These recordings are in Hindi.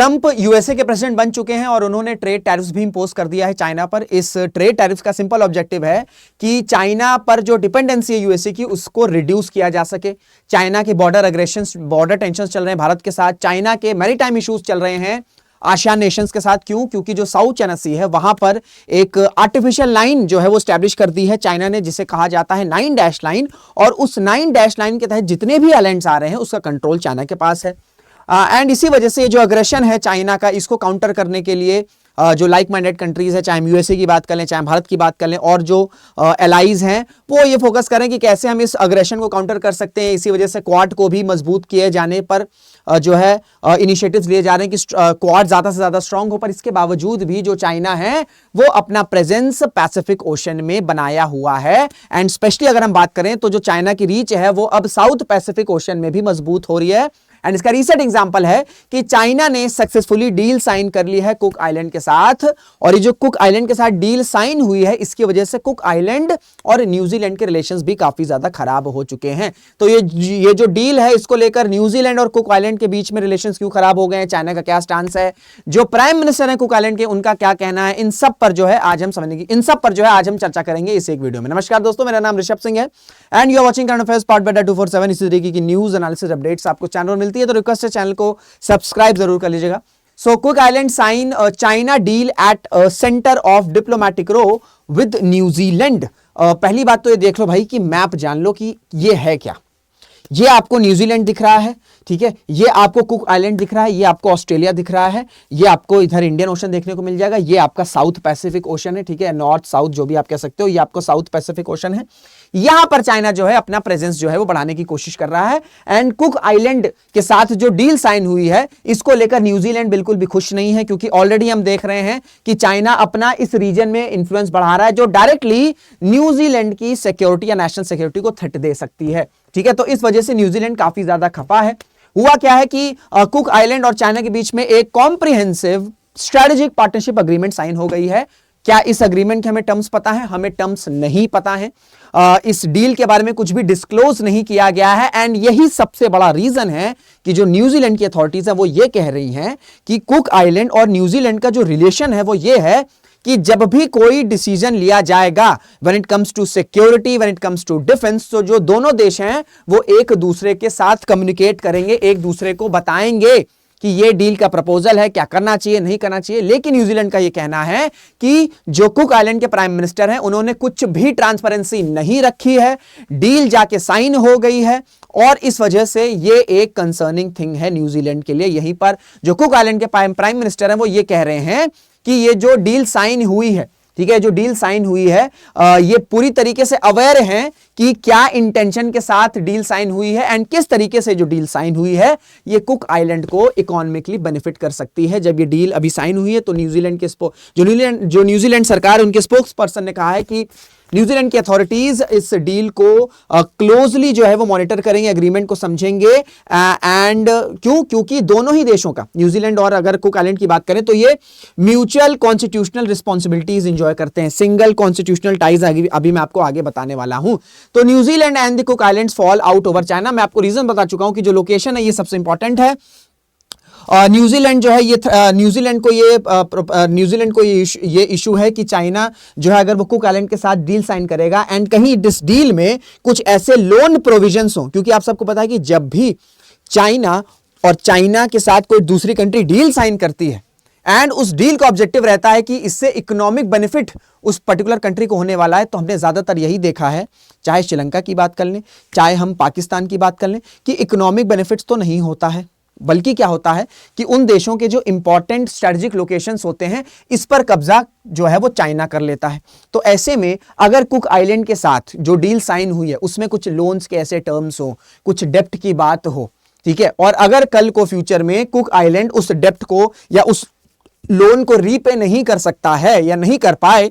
ट्रंप यूएसए के प्रेसिडेंट बन चुके हैं और उन्होंने ट्रेड टैरिफ्स भी इंपोज कर दिया है चाइना पर। इस ट्रेड टैरिफ्स का सिंपल ऑब्जेक्टिव है कि चाइना पर जो डिपेंडेंसी है यूएसए की उसको रिड्यूस किया जा सके। चाइना के बॉर्डर अग्रेशंस, बॉर्डर टेंशन चल रहे हैं भारत के साथ, चाइना के मैरीटाइम इश्यूज चल रहे हैं आसियान नेशंस के साथ। क्यों? क्योंकि जो साउथ चाइना सी है वहां पर एक आर्टिफिशियल लाइन जो है वो स्टैब्लिश कर दी है चाइना ने, जिसे कहा जाता है 9 डैश लाइन, और उस 9 डैश लाइन के तहत जितने भी आइलैंड्स आ रहे हैं उसका कंट्रोल चाइना के पास है। एंड इसी वजह से जो अग्रेशन है चाइना का, इसको काउंटर करने के लिए जो लाइक माइंडेड कंट्रीज है, चाहे हम यूएसए की बात कर लें, चाहे भारत की बात कर लें, और जो एलाइज हैं वो ये फोकस करें कि कैसे हम इस अग्रेशन को काउंटर कर सकते हैं। इसी वजह से क्वाड को भी मजबूत किए जाने पर जो है इनिशिएटिव्स लिए जा रहे हैं कि क्वाड ज्यादा से ज्यादा स्ट्रांग हो। पर इसके बावजूद भी जो चाइना है वो अपना प्रेजेंस पैसिफिक ओशन में बनाया हुआ है। एंड स्पेशली अगर हम बात करें तो जो चाइना की रीच है वो अब साउथ पैसिफिक ओशन में भी मजबूत हो रही है। एंड इसका रिसेंट एग्जांपल है कि चाइना ने सक्सेसफुली डील साइन कर ली है कुक आइलैंड के साथ, और ये जो कुक आइलैंड के साथ डील साइन हुई है इसकी वजह से कुक आइलैंड और न्यूजीलैंड के रिलेशंस भी काफी ज्यादा खराब हो चुके हैं। तो ये जो डील है इसको लेकर न्यूजीलैंड और कुक आइलैंड के बीच में रिलेशंस क्यों खराब हो गए हैं, चाइना का क्या स्टांस है, जो प्राइम मिनिस्टर है कुक आइलैंड के उनका क्या कहना है, इन सब पर जो है आज हम समझने की इन सब पर जो है आज हम चर्चा करेंगे इस एक वीडियो में। नमस्कार दोस्तों, मेरा नाम ऋषभ सिंह है and you are watching current affairs part by 247। इसी तरीके की न्यूज एनालिसिस अपडेट्स आपको चैनल पर मिलती है तो रिक्वेस्ट है चैनल को सब्सक्राइब जरूर कर लीजिएगा। So Cook Island sign China deal at centre of diplomatic row with New Zealand. पहली बात तो ये देख लो भाई कि मैप जान लो कि ये है क्या। ये आपको न्यूजीलैंड दिख रहा है, ठीक है, ये आपको कुक आइलैंड दिख रहा है, ये आपको ऑस्ट्रेलिया दिख रहा है, ये आपको इधर इंडियन ओशन देखने को मिल जाएगा, ये आपका साउथ पैसिफिक ओशन है, ठीक है, नॉर्थ साउथ जो भी आप कह सकते हो, ये आपको साउथ पैसिफिक ओशन है। यहां पर चाइना जो है अपना प्रेजेंस जो है वो बढ़ाने की कोशिश कर रहा है। एंड कुक आइलैंड के साथ जो डील साइन हुई है इसको लेकर न्यूजीलैंड बिल्कुल भी खुश नहीं है, क्योंकि ऑलरेडी हम देख रहे हैं कि चाइना अपना इस रीजन में इंफ्लुएंस बढ़ा रहा है जो डायरेक्टली न्यूजीलैंड की सिक्योरिटी या नेशनल सिक्योरिटी को थ्रेट दे सकती है, ठीक है। तो इस वजह से न्यूजीलैंड काफी ज्यादा खफा है। हुआ क्या है कि कुक आइलैंड और चाइना के बीच में एक comprehensive strategic partnership agreement sign हो गई है। क्या इस अग्रीमेंट के हमें टर्म्स पता है? हमें टर्म्स नहीं पता है। इस डील के बारे में कुछ भी डिस्क्लोज नहीं किया गया है। एंड यही सबसे बड़ा रीजन है कि जो न्यूजीलैंड की अथॉरिटीज है वो ये कह रही हैं कि कुक आइलैंड और न्यूजीलैंड का जो रिलेशन है वो ये है कि जब भी कोई डिसीजन लिया जाएगा when it comes to security, when it comes to defence, तो जो दोनों देश हैं वो एक दूसरे के साथ कम्युनिकेट करेंगे, एक दूसरे को बताएंगे कि ये डील का प्रपोजल है, क्या करना चाहिए नहीं करना चाहिए। लेकिन न्यूजीलैंड का ये कहना है कि जो कुक आइलैंड के प्राइम मिनिस्टर हैं उन्होंने कुछ भी ट्रांसपेरेंसी नहीं रखी है, डील जाके साइन हो गई है, और इस वजह से ये एक कंसर्निंग थिंग है न्यूजीलैंड के लिए। यहीं पर जो कुक आइलैंड के प्राइम मिनिस्टर हैं वो ये कह रहे हैं कि ये जो डील साइन हुई है, ठीक है, जो डील साइन हुई है ये पूरी तरीके से अवेयर हैं कि क्या इंटेंशन के साथ डील साइन हुई है एंड किस तरीके से जो डील साइन हुई है ये कुक आइलैंड को इकोनॉमिकली बेनिफिट कर सकती है। जब ये डील अभी साइन हुई है तो न्यूजीलैंड के जो न्यूजीलैंड सरकार, उनके स्पोक्स पर्सन ने कहा है कि न्यूजीलैंड की अथॉरिटीज इस डील को क्लोजली जो है वो मॉनिटर करेंगे, एग्रीमेंट को समझेंगे। एंड क्योंकि दोनों ही देशों का, न्यूजीलैंड और अगर कुक आइलैंड की बात करें तो ये म्यूचुअल कॉन्स्टिट्यूशनल रिस्पॉन्सिबिलिटीज एंजॉय करते हैं, सिंगल कॉन्स्टिट्यूशनल टाइज अभी मैं आपको आगे बताने वाला हूं। तो New Zealand and the cook islands fall out over China. मैं आपको रीजन बता चुका हूं कि जो लोकेशन है ये सबसे इंपॉर्टेंट है। न्यूजीलैंड जो है ये न्यूजीलैंड को ये इशू है कि चाइना जो है अगर वो कुक आइलैंड के साथ डील साइन करेगा एंड कहीं इस डील में कुछ ऐसे लोन प्रोविजंस हो, क्योंकि आप सबको पता है कि जब भी चाइना और चाइना के साथ कोई दूसरी कंट्री डील साइन करती है एंड उस डील का ऑब्जेक्टिव रहता है कि इससे इकोनॉमिक बेनिफिट उस पर्टिकुलर कंट्री को होने वाला है, तो हमने ज्यादातर यही देखा है, चाहे श्रीलंका की बात कर लें, चाहे हम पाकिस्तान की बात कर लें, कि इकोनॉमिक बेनिफिट्स तो नहीं होता है, बल्कि क्या होता है कि उन देशों के जो इंपॉर्टेंट स्ट्रेटेजिक लोकेशंस होते हैं इस पर कब्जा जो है वो चाइना कर लेता है। तो ऐसे में अगर कुक आइलैंड के साथ जो डील साइन हुई है उसमें कुछ लोन्स के ऐसे टर्म्स हो, कुछ डेप्ट की बात हो, ठीक है, और अगर कल को फ्यूचर में कुक आइलैंड उस डेप्ट को या उस लोन को रीपे नहीं कर सकता है या नहीं कर पाए,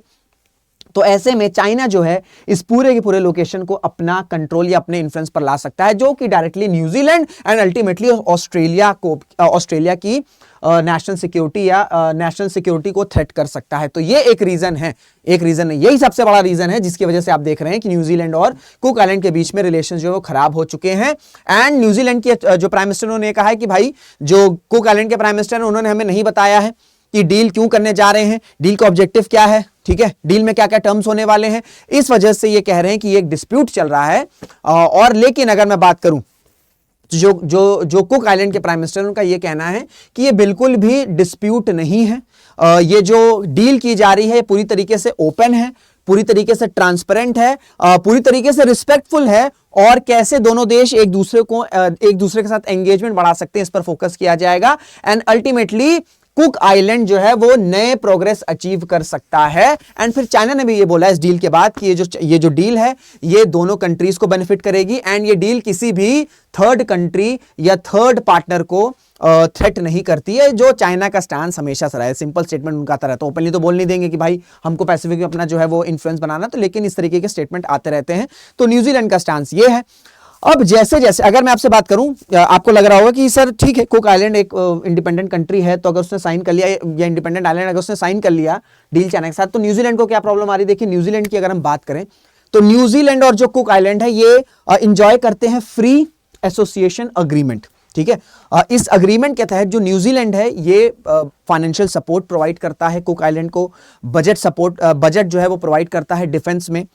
तो ऐसे में चाइना जो है इस पूरे के पूरे लोकेशन को अपना कंट्रोल या अपने इन्फ्लुएंस पर ला सकता है, जो कि directly New Zealand and ultimately Australia की नेशनल सिक्योरिटी या नेशनल सिक्योरिटी को थ्रेट कर सकता है। तो ये एक रीजन है, यही सबसे बड़ा रीजन है जिसकी वजह से आप देख रहे हैं कि न्यूजीलैंड और कुक आइलैंड के बीच में रिलेशन जो है वो खराब हो चुके हैं। एंड न्यूजीलैंड के जो प्राइम मिनिस्टर ने कहा है कि भाई जो कुक आइलैंड के प्राइम मिनिस्टर उन्होंने हमें नहीं बताया है कि डील क्यों करने जा रहे हैं, डील का ऑब्जेक्टिव क्या है, ठीक है, डील में क्या क्या टर्म्स होने वाले हैं। इस वजह से ये कह रहे हैं कि एक डिस्प्यूट चल रहा है। और लेकिन अगर मैं बात करूं जो कुक आइलैंड के प्राइम मिनिस्टर उनका यह कहना है कि ये बिल्कुल भी डिस्प्यूट नहीं है। ये जो डील की जा रही है पूरी तरीके से ओपन है, पूरी तरीके से ट्रांसपेरेंट है, पूरी तरीके से रिस्पेक्टफुल है, और कैसे दोनों देश एक दूसरे के साथ एंगेजमेंट बढ़ा सकते हैं इस पर फोकस किया जाएगा। एंड अल्टीमेटली कुक आइलैंड जो है वो नए प्रोग्रेस अचीव कर सकता है। एंड फिर चाइना ने भी ये बोला इस डील के बाद कि ये जो डील है ये दोनों कंट्रीज को बेनिफिट करेगी। एंड ये डील किसी भी थर्ड कंट्री या थर्ड पार्टनर को थ्रेट नहीं करती है, जो चाइना का स्टैंड हमेशा से रहा है। सिंपल स्टेटमेंट उनका आता रहता है, ओपनली तो बोल नहीं देंगे कि भाई हमको पैसिफिक में अपना जो है वो इन्फ्लुएंस बनाना, तो लेकिन इस तरीके के स्टेटमेंट आते रहते हैं। तो न्यूजीलैंड का स्टैंड ये है। अब जैसे जैसे अगर मैं आपसे बात करूं, आपको लग रहा होगा कि सर ठीक है कुक आइलैंड एक इंडिपेंडेंट कंट्री है, तो अगर उसने साइन कर लिया, या इंडिपेंडेंट आइलैंड अगर उसने साइन कर लिया डील चाइना के साथ, तो न्यूजीलैंड को क्या प्रॉब्लम आ रही है। देखिए न्यूजीलैंड की अगर हम बात करें तो न्यूजीलैंड और जो कुक आइलैंड है ये इंजॉय करते हैं फ्री एसोसिएशन अग्रीमेंट, ठीक है। इस अग्रीमेंट के तहत जो न्यूजीलैंड है ये फाइनेंशियल सपोर्ट प्रोवाइड करता है कुक आइलैंड को, बजट जो है वो प्रोवाइड करता है डिफेंस में।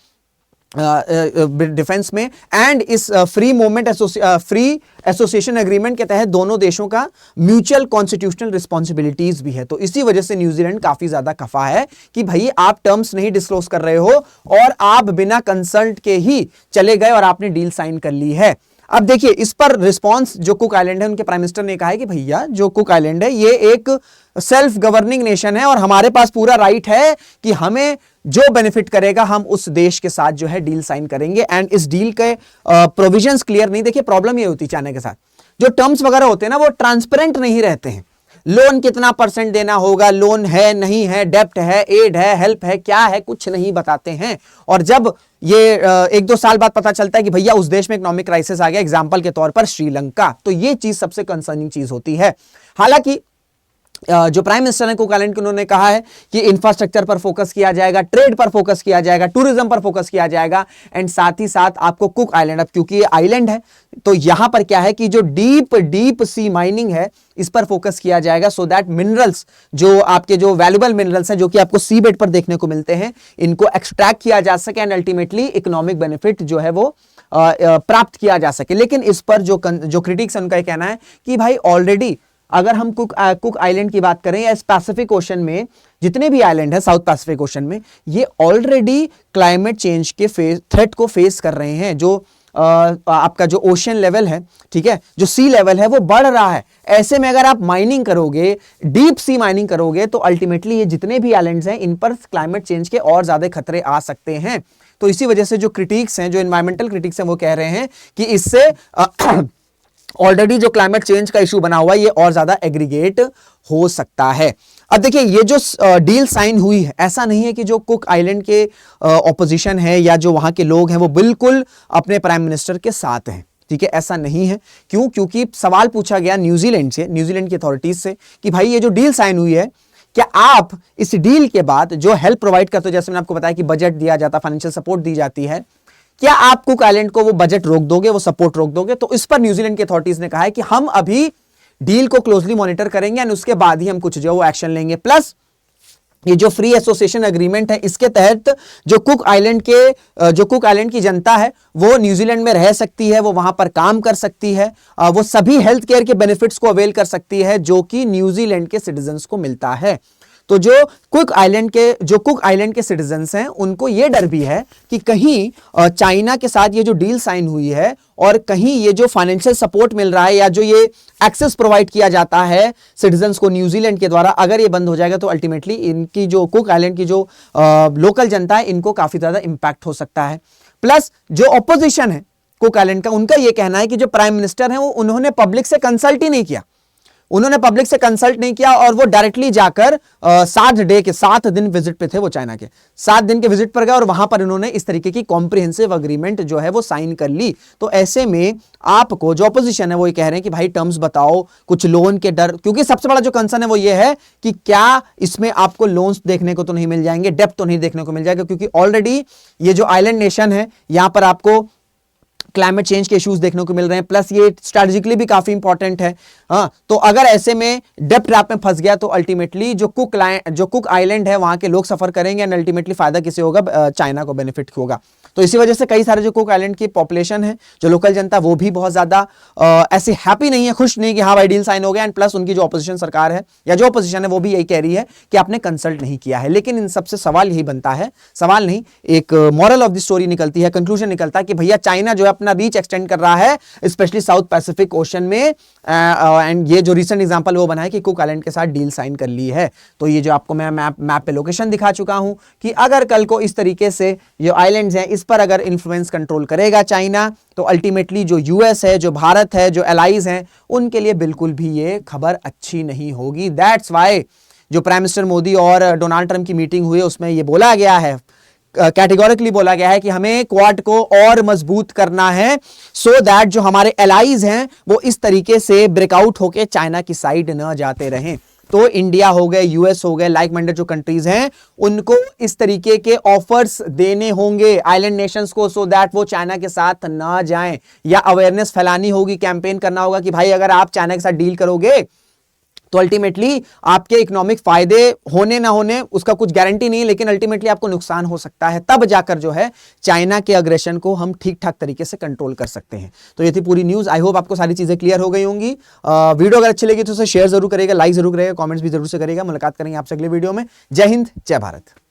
एंड इस फ्री एसोसिएशन एग्रीमेंट के तहत दोनों देशों का म्यूचुअल कॉन्स्टिट्यूशनल रिस्पॉन्सिबिलिटीज भी है। तो इसी वजह से न्यूजीलैंड काफी ज्यादा खफा है कि भाई आप टर्म्स नहीं डिस्क्लोज कर रहे हो और आप बिना कंसल्ट के ही चले गए और आपने डील साइन कर ली है। अब देखिए इस पर रिस्पांस जो कुक आइलैंड है, उनके प्राइम मिनिस्टर ने कहा है कि भैया जो कुक आइलैंड है ये एक सेल्फ गवर्निंग नेशन है और हमारे पास पूरा राइट है कि हमें जो बेनिफिट करेगा हम उस देश के साथ जो है डील साइन करेंगे। एंड इस डील के प्रोविजंस क्लियर नहीं। देखिए प्रॉब्लम ये होती है चाइना के साथ, जो टर्म्स वगैरह होते हैं ना वो ट्रांसपेरेंट नहीं रहते हैं। लोन कितना % देना होगा, लोन है नहीं है, डेप्ट है, एड है, हेल्प है, क्या है, कुछ नहीं बताते हैं। और जब ये 1-2 साल बाद पता चलता है कि भैया उस देश में इकोनॉमिक क्राइसिस आ गया, एग्जांपल के तौर पर श्रीलंका, तो ये चीज सबसे कंसर्निंग चीज होती है। हालांकि जो प्राइम मिनिस्टर ने कुक आइलैंड के उन्होंने कहा है कि इंफ्रास्ट्रक्चर पर फोकस किया जाएगा, ट्रेड पर फोकस किया जाएगा, टूरिज्म पर फोकस किया जाएगा। एंड साथ ही साथ आपको कुक आइलैंड, अब क्योंकि ये आइलैंड है तो यहां पर क्या है कि जो डीप सी माइनिंग है इस पर फोकस किया जाएगा, सो दैट मिनरल्स जो आपके जो वैल्यूएबल मिनरल्स हैं जो कि आपको सी बेड पर देखने को मिलते हैं इनको एक्सट्रैक्ट किया जा सके एंड अल्टीमेटली इकोनॉमिक बेनिफिट जो है वो प्राप्त किया जा सके। लेकिन इस पर जो क्रिटिक्स है उनका कहना है कि भाई ऑलरेडी अगर हम कुक आइलैंड की बात करें या इस पैसिफिक ओशन में जितने भी आइलैंड है साउथ पैसिफिक ओशन में, ये ऑलरेडी क्लाइमेट चेंज के थ्रेट को फेस कर रहे हैं। जो आपका जो ओशन लेवल है, ठीक है, जो सी लेवल है वो बढ़ रहा है। ऐसे में अगर आप माइनिंग करोगे, डीप सी माइनिंग करोगे, तो अल्टीमेटली ये जितने भी आइलैंड्स हैं इन पर क्लाइमेट चेंज के और ज्यादा खतरे आ सकते हैं। तो इसी वजह से जो क्रिटिक्स हैं, जो एनवायरमेंटल क्रिटिक्स हैं, वो कह रहे हैं कि इससे ऑलरेडी जो क्लाइमेट चेंज का इशू बना हुआ है ये और ज्यादा एग्रीगेट हो सकता है। अब देखिए ये जो डील साइन हुई है, ऐसा नहीं है कि जो कुक आइलैंड के ऑपोजिशन है या जो वहां के लोग हैं वो बिल्कुल अपने प्राइम मिनिस्टर के साथ हैं, ठीक है, ऐसा नहीं है। क्यों? क्योंकि सवाल पूछा गया न्यूजीलैंड की अथॉरिटीज से कि भाई ये जो डील साइन हुई है, क्या आप इस डील के बाद जो हेल्प प्रोवाइड करते हो, जैसे मैंने आपको बताया कि बजट दिया जाता, फाइनेंशियल सपोर्ट दी जाती है, क्या आप कुक आइलैंड को वो बजट रोक दोगे, वो सपोर्ट रोक दोगे? तो इस पर न्यूजीलैंड की अथॉरिटीज ने कहा है कि हम अभी डील को क्लोजली मॉनिटर करेंगे और उसके बाद ही हम कुछ जो वो एक्शन लेंगे। प्लस ये जो फ्री एसोसिएशन एग्रीमेंट है इसके तहत जो कुक आइलैंड की जनता है वो न्यूजीलैंड में रह सकती है, वो वहां पर काम कर सकती है, वो सभी हेल्थ केयर के बेनिफिट्स को अवेल कर सकती है जो कि न्यूजीलैंड के सिटीजन्स को मिलता है। तो जो कुक आइलैंड के सिटीजन्स हैं उनको ये डर भी है कि कहीं चाइना के साथ ये जो डील साइन हुई है और कहीं ये जो फाइनेंशियल सपोर्ट मिल रहा है या जो ये एक्सेस प्रोवाइड किया जाता है सिटीजन्स को न्यूजीलैंड के द्वारा, अगर ये बंद हो जाएगा तो अल्टीमेटली इनकी जो कुक आइलैंड की जो लोकल जनता है इनको काफी ज्यादा इंपैक्ट हो सकता है। प्लस जो ऑपोजिशन है कुक आइलैंड का, उनका ये कहना है कि जो प्राइम मिनिस्टर है वो उन्होंने पब्लिक से कंसल्ट ही नहीं किया, उन्होंने पब्लिक से कंसल्ट नहीं किया और वो डायरेक्टली जाकर 7 दिन विजिट पे थे, वो चाइना के 7 दिन के विजिट पर गए और वहां पर इन्होंने इस तरीके की कॉम्प्रिहेंसिव अग्रीमेंट जो है वो साइन कर ली। तो ऐसे में आपको जो अपोजिशन है वो ये कह रहे हैं कि भाई टर्म्स बताओ, कुछ लोन के डर, क्योंकि सबसे बड़ा जो कंसर्न है वो ये है कि क्या इसमें आपको लोन्स देखने को तो नहीं मिल जाएंगे, डेप्थ तो नहीं देखने को मिल जाएगा, क्योंकि ऑलरेडी ये जो आइलैंड नेशन है यहां पर आपको क्लाइमेट चेंज के इश्यूज देखने को मिल रहे हैं, प्लस ये स्ट्रेटेजिकली भी काफी इंपॉर्टेंट है। हाँ, तो अगर ऐसे में डेप्थ ट्रैप में फंस गया तो अल्टीमेटली जो कुक आइलैंड है वहां के लोग सफर करेंगे एंड अल्टीमेटली फायदा किसे होगा? चाइना को बेनिफिट होगा। तो इसी वजह से कई सारे जो कुक आइलैंड की पॉपुलेशन है, जो लोकल जनता, वो भी बहुत ज्यादा ऐसे हैप्पी नहीं है, खुश नहीं कि हाँ भाई डील साइन हो गया, एंड प्लस उनकी जो अपोजिशन सरकार है या जो अपोजिशन है वो भी यही कह रही है कि आपने कंसल्ट नहीं किया है। लेकिन इन सबसे सवाल यही बनता है, सवाल नहीं, एक मॉरल ऑफ द स्टोरी निकलती है, कंक्लूजन निकलता है कि भैया चाइना जो है अपना रीच एक्सटेंड कर रहा है स्पेशली साउथ पैसिफिक ओशन में, एंड ये जो रिसेंट एग्जांपल वो बना है कि कुक आइलैंड के साथ डील साइन कर ली है। तो ये जो आपको मैं मैप पे लोकेशन दिखा चुका हूं कि अगर कल को इस तरीके से जो आइलैंड्स हैं इस पर अगर इन्फ्लुएंस कंट्रोल करेगा चाइना, तो अल्टीमेटली जो यूएस है, जो भारत है, जो एलाइज हैं, उनके लिए बिल्कुल भी ये खबर अच्छी नहीं होगी। दैट्स वाई जो प्राइम मिनिस्टर मोदी और डोनाल्ड ट्रंप की मीटिंग हुई उसमें ये बोला गया है, कैटेगोरिकली बोला गया है कि हमें क्वाड को और मजबूत करना है सो दैट जो हमारे एलाइज हैं वो इस तरीके से ब्रेकआउट होके चाइना की साइड न जाते रहें। तो इंडिया हो गए, यूएस हो गए, लाइक माइंडेड जो कंट्रीज हैं, उनको इस तरीके के ऑफर्स देने होंगे आइलैंड नेशंस को सो दैट वो चाइना के साथ ना जाएं, या अवेयरनेस फैलानी होगी, कैंपेन करना होगा कि भाई अगर आप चाइना के साथ डील करोगे तो अल्टीमेटली आपके इकोनॉमिक फायदे होने ना होने उसका कुछ गारंटी नहीं है, लेकिन अल्टीमेटली आपको नुकसान हो सकता है। तब जाकर जो है चाइना के अग्रेशन को हम ठीक ठाक तरीके से कंट्रोल कर सकते हैं। तो ये थी पूरी न्यूज। आई होप आपको सारी चीजें क्लियर हो गई होंगी। वीडियो अगर अच्छी लगी तो उसे शेयर जरूर करेगा, लाइक जरूर करेगा, कमेंट्स भी जरूर से करेगा। मुलाकात करेंगे आपसे अगले वीडियो में। जय हिंद, जय भारत।